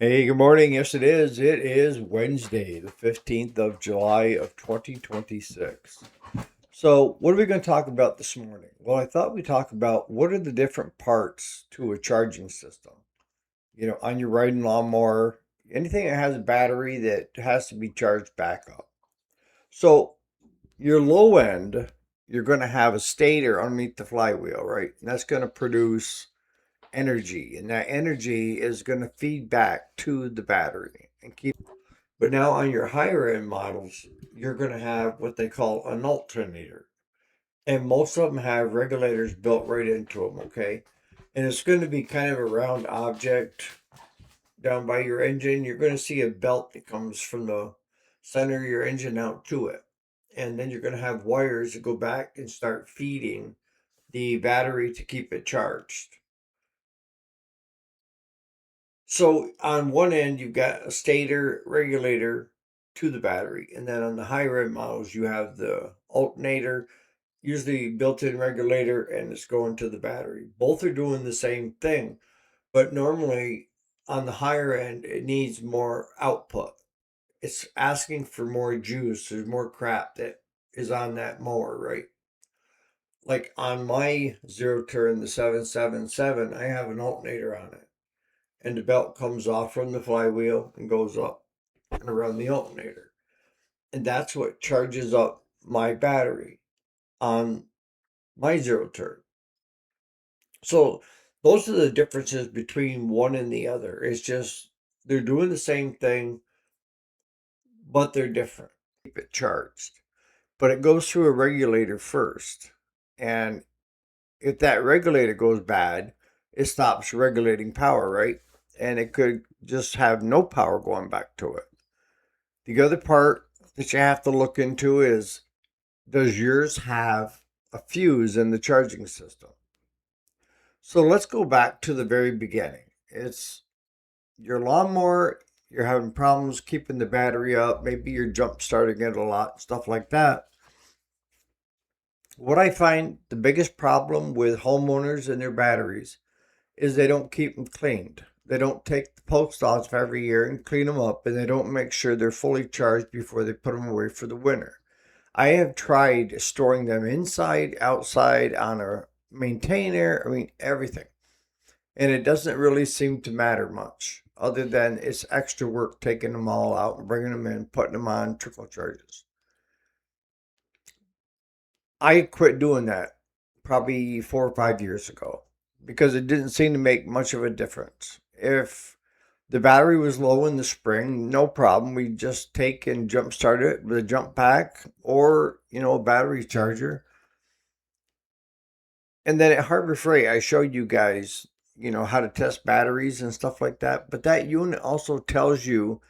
Hey, good morning. Yes, it is. It is Wednesday, the 15th of July of 2026. So, what are we going to talk about this morning? Well, I thought we'd talk about what are the different parts to a charging system. On your riding lawnmower, anything that has a battery that has to be charged back up. So, your low end, you're going to have a stator underneath the flywheel, right? And that's going to produce energy, and that energy is going to feed back to the battery and keep. But now on your higher end models, you're going to have what they call an alternator, and most of them have regulators built right into them. Okay, and it's going to be kind of a round object down by your engine. You're going to see a belt that comes from the center of your engine out to it, and then you're going to have wires that go back and start feeding the battery to keep it charged. So on one end, you've got a stator regulator to the battery, and then on the higher end models, you have the alternator, usually built-in regulator, and it's going to the battery. Both are doing the same thing, but normally on the higher end, it needs more output. It's asking for more juice. There's more crap that is on that mower, right? Like on my zero turn, the 777, I have an alternator on it, and the belt comes off from the flywheel and goes up and around the alternator. And that's what charges up my battery on my zero turn. So those are the differences between one and the other. It's just they're doing the same thing, but they're different. Keep it charged. But it goes through a regulator first. And if that regulator goes bad, it stops regulating power, right? And it could just have no power going back to it. The other part that you have to look into is, does yours have a fuse in the charging system? So let's go back to the very beginning. It's your lawnmower, you're having problems keeping the battery up, maybe you're jump starting it a lot, stuff like that. What I find the biggest problem with homeowners and their batteries is they don't keep them cleaned. They don't take the post off every year and clean them up, and they don't make sure they're fully charged before they put them away for the winter. I have tried storing them inside, outside, on a maintainer, everything. And it doesn't really seem to matter much, other than it's extra work taking them all out and bringing them in, putting them on trickle charges. I quit doing that probably 4 or 5 years ago because it didn't seem to make much of a difference. If the battery was low in the spring, no problem. We just take and jump start it with a jump pack or, a battery charger. And then at Harbor Freight, I showed you guys, how to test batteries and stuff like that. But that unit also tells you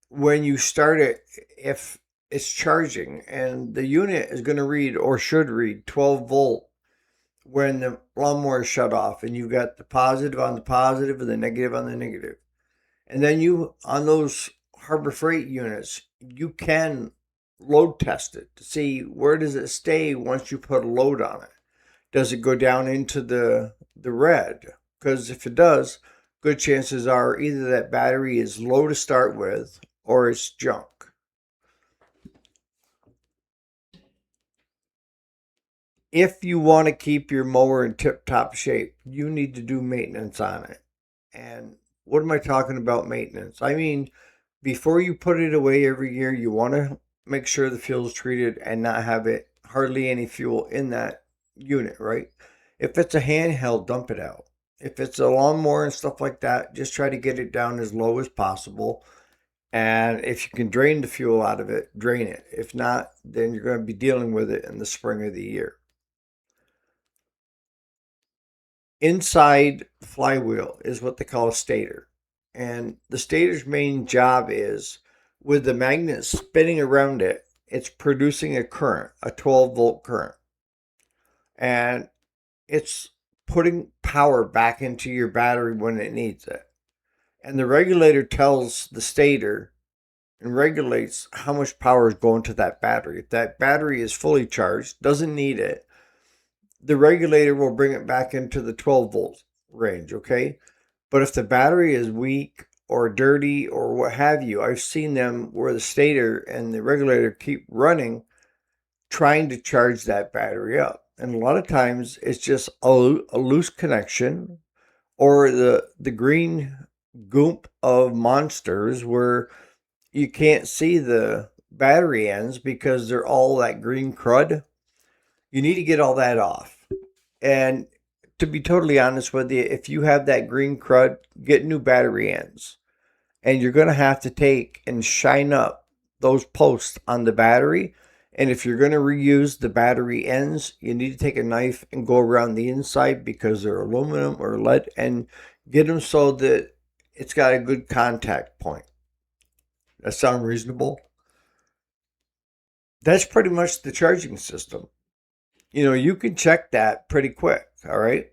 when you start it if it's charging. And the unit is going to read or should read 12-volt when the lawnmower is shut off. And you've got the positive on the positive and the negative on the negative. And then on those Harbor Freight units, you can load test it to see where does it stay once you put a load on it. Does it go down into the red? Because if it does, good chances are either that battery is low to start with or it's junk. If you want to keep your mower in tip-top shape, you need to do maintenance on it. And what am I talking about maintenance? I mean, before you put it away every year, you want to make sure the fuel is treated and not have it hardly any fuel in that unit, right? If it's a handheld, dump it out. If it's a lawnmower and stuff like that, just try to get it down as low as possible. And if you can drain the fuel out of it, drain it. If not, then you're going to be dealing with it in the spring of the year. Inside the flywheel is what they call a stator. And the stator's main job is, with the magnet spinning around it, it's producing a current, a 12-volt current. And it's putting power back into your battery when it needs it. And the regulator tells the stator and regulates how much power is going to that battery. If that battery is fully charged, doesn't need it, the regulator will bring it back into the 12 volt range, okay? But if the battery is weak or dirty or what have you. I've seen them where the stator and the regulator keep running trying to charge that battery up. And a lot of times it's just a loose connection or the green goop of monsters where you can't see the battery ends because they're all that green crud. You need to get all that off. And to be totally honest with you, if you have that green crud, get new battery ends. And you're going to have to take and shine up those posts on the battery. And if you're going to reuse the battery ends, you need to take a knife and go around the inside because they're aluminum or lead and get them so that it's got a good contact point. That sound reasonable? That's pretty much the charging system. You can check that pretty quick, all right?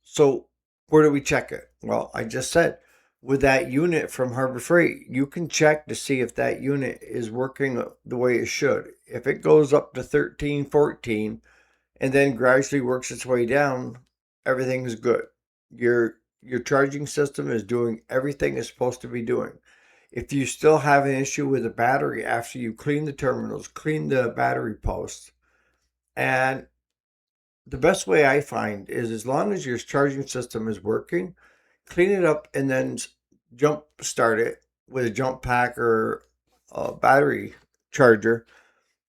So where do we check it? Well, I just said with that unit from Harbor Freight, you can check to see if that unit is working the way it should. If it goes up to 13, 14, and then gradually works its way down, everything is good. Your charging system is doing everything it's supposed to be doing. If you still have an issue with the battery after you clean the terminals, clean the battery posts, and the best way I find is as long as your charging system is working, clean it up and then jump start it with a jump pack or a battery charger,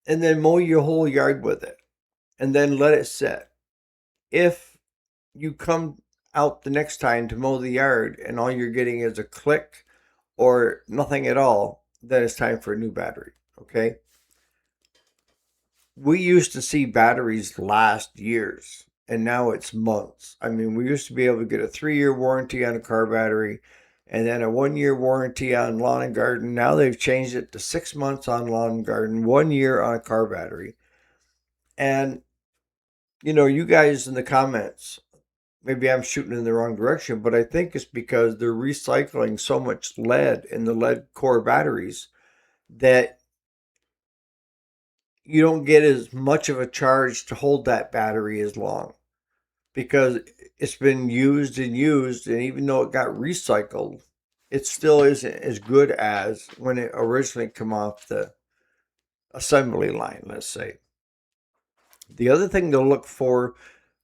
and then mow your whole yard with it and then let it sit. If you come out the next time to mow the yard and all you're getting is a click or nothing at all, then it's time for a new battery. Okay. We used to see batteries last years and now it's months. I mean, we used to be able to get a 3-year warranty on a car battery and then a 1-year warranty on lawn and garden. Now they've changed it to 6 months on lawn and garden, 1 year on a car battery. And, you guys in the comments, maybe I'm shooting in the wrong direction, but I think it's because they're recycling so much lead in the lead core batteries that you don't get as much of a charge to hold that battery as long because it's been used and used, and even though it got recycled, it still isn't as good as when it originally came off the assembly line, let's say. The other thing to look for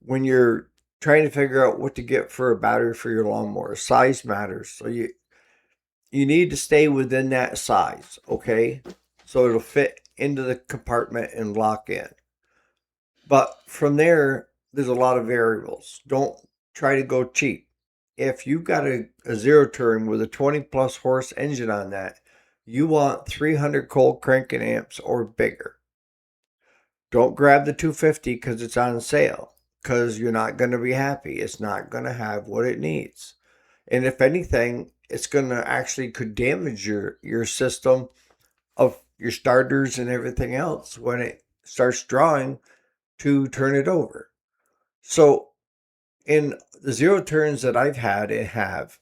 when you're trying to figure out what to get for a battery for your lawnmower, size matters. So you need to stay within that size, okay? So it'll fit into the compartment and lock in. But from there, there's a lot of variables. Don't try to go cheap. If you've got a zero turn with a 20 plus horse engine on that, you want 300 cold cranking amps or bigger. Don't grab the 250 because it's on sale, because you're not going to be happy. It's not going to have what it needs. And if anything, it's going to actually could damage your system of your starters and everything else when it starts drawing to turn it over. So in the zero turns that I've had and have,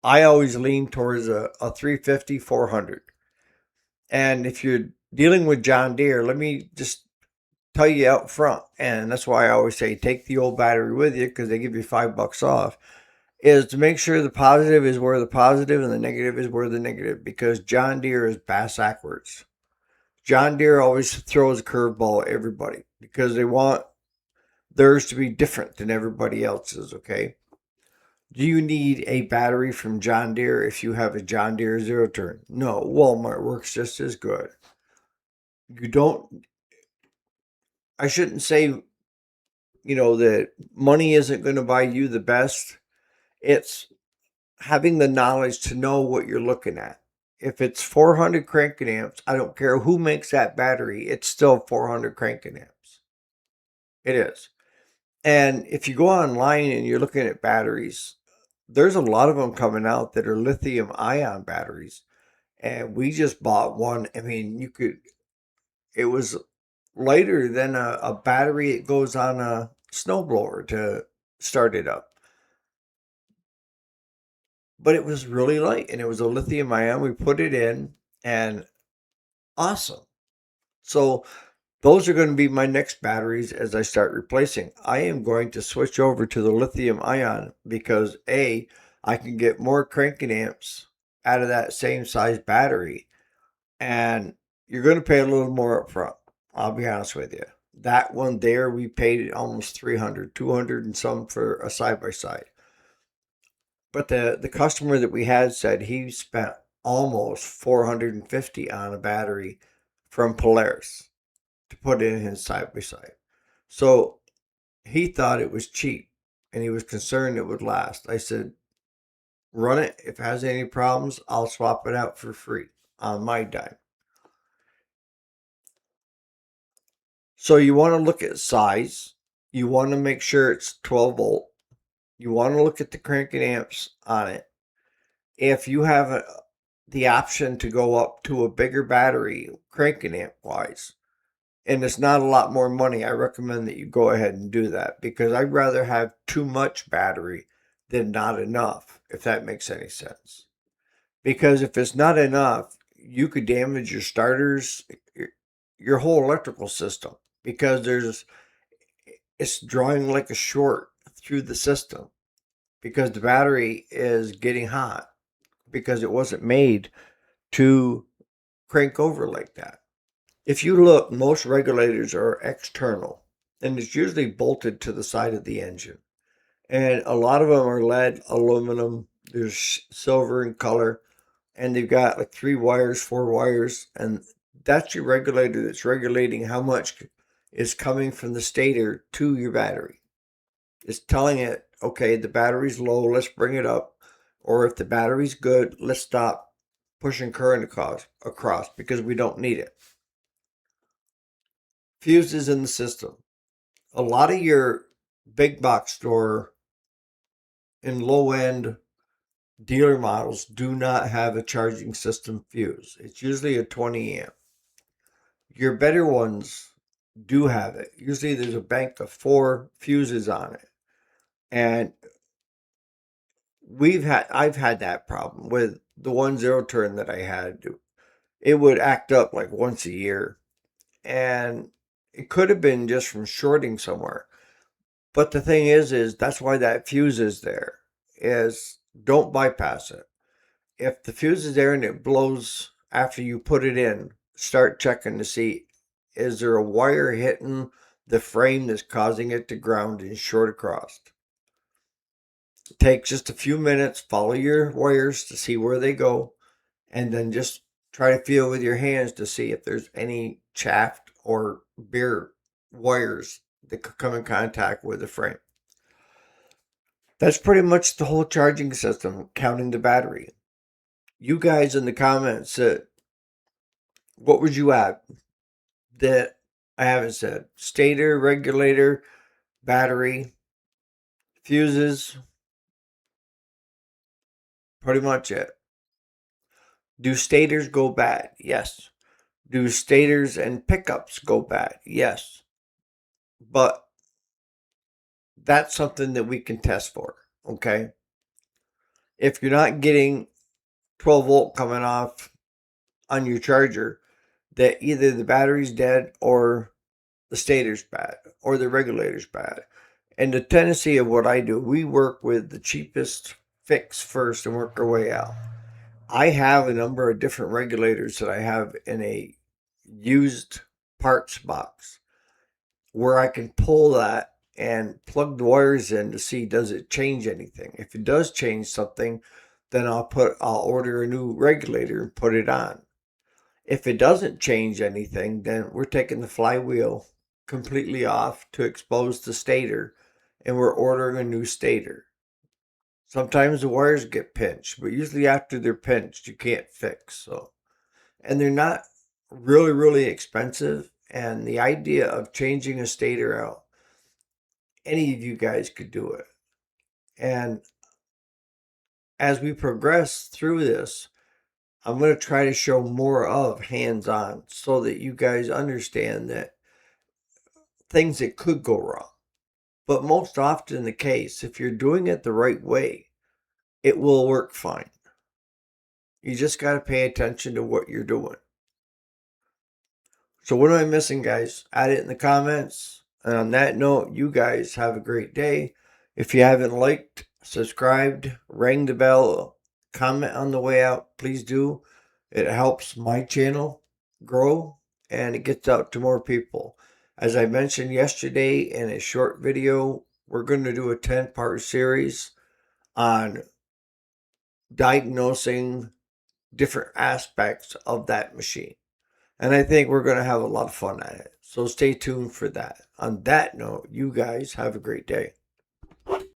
I always lean towards a 350, 400. And if you're dealing with John Deere, let me just tell you out front, and that's why I always say take the old battery with you because they give you $5 off, is to make sure the positive is where the positive and the negative is where the negative, because John Deere is bass backwards. John Deere always throws a curveball at everybody because they want theirs to be different than everybody else's, okay? Do you need a battery from John Deere if you have a John Deere zero turn? No, Walmart works just as good. You don't, I shouldn't say, that money isn't going to buy you the best. It's having the knowledge to know what you're looking at. If it's 400 cranking amps, I don't care who makes that battery, it's still 400 cranking amps. It is. And if you go online and you're looking at batteries, there's a lot of them coming out that are lithium ion batteries. And we just bought one. I mean, it was lighter than a battery that goes on a snowblower to start it up. But it was really light and it was a lithium ion. We put it in and awesome. So those are going to be my next batteries as I start replacing. I am going to switch over to the lithium ion because A, I can get more cranking amps out of that same size battery, and you're going to pay a little more up front. I'll be honest with you. That one there, we paid almost 300, 200 and some for a side by side. But the customer that we had said he spent almost 450 on a battery from Polaris to put in his side by side. So he thought it was cheap and he was concerned it would last. I said, run it. If it has any problems, I'll swap it out for free on my dime. So you want to look at size. You want to make sure it's 12 volt. You want to look at the cranking amps on it. If you have the option to go up to a bigger battery, cranking amp wise, and it's not a lot more money, I recommend that you go ahead and do that, because I'd rather have too much battery than not enough, if that makes any sense. Because if it's not enough, you could damage your starters, your whole electrical system, because it's drawing like a short through the system because the battery is getting hot because it wasn't made to crank over like that. If you look, most regulators are external, and it's usually bolted to the side of the engine. And a lot of them are lead, aluminum, there's silver in color, and they've got like 3 wires, 4 wires, and that's your regulator that's regulating how much is coming from the stator to your battery. It's telling it, okay, the battery's low, let's bring it up. Or if the battery's good, let's stop pushing current across because we don't need it. Fuses in the system. A lot of your big box store and low end dealer models do not have a charging system fuse. It's usually a 20 amp. Your better ones do have it. Usually there's a bank of 4 fuses on it. And I've had that problem with the 1.0 turn that I had. It would act up like once a year. And it could have been just from shorting somewhere. But the thing is that's why that fuse is there, is don't bypass it. If the fuse is there and it blows after you put it in, start checking to see, is there a wire hitting the frame that's causing it to ground and short across. Take just a few minutes, follow your wires to see where they go, and then just try to feel with your hands to see if there's any chaff or bare wires that could come in contact with the frame. That's pretty much the whole charging system, counting the battery. You guys in the comments said, what would you add that I haven't said? Stator, regulator, battery, fuses, pretty much it. Do stators go bad? Yes. Do stators and pickups go bad? Yes. But that's something that we can test for, okay? If you're not getting 12 volt coming off on your charger, that either the battery's dead or the stator's bad or the regulator's bad. And the tendency of what I do, we work with the cheapest fix first and work our way out. I have a number of different regulators that I have in a used parts box where I can pull that and plug the wires in to see, does it change anything. If it does change something, then I'll order a new regulator and put it on. If it doesn't change anything, then we're taking the flywheel completely off to expose the stator, and we're ordering a new stator. Sometimes the wires get pinched, but usually after they're pinched, you can't fix. So, and they're not really, really expensive. And the idea of changing a stator out, any of you guys could do it. And as we progress through this, I'm going to try to show more of hands-on so that you guys understand that things that could go wrong. But most often the case, if you're doing it the right way, it will work fine. You just got to pay attention to what you're doing. So what am I missing, guys? Add it in the comments. And on that note, you guys have a great day. If you haven't liked subscribed, rang the bell, comment on the way out, please do. It helps my channel grow and it gets out to more people. As I mentioned yesterday in a short video, we're going to do a 10-part series on diagnosing different aspects of that machine. And I think we're going to have a lot of fun at it. So stay tuned for that. On that note, you guys have a great day.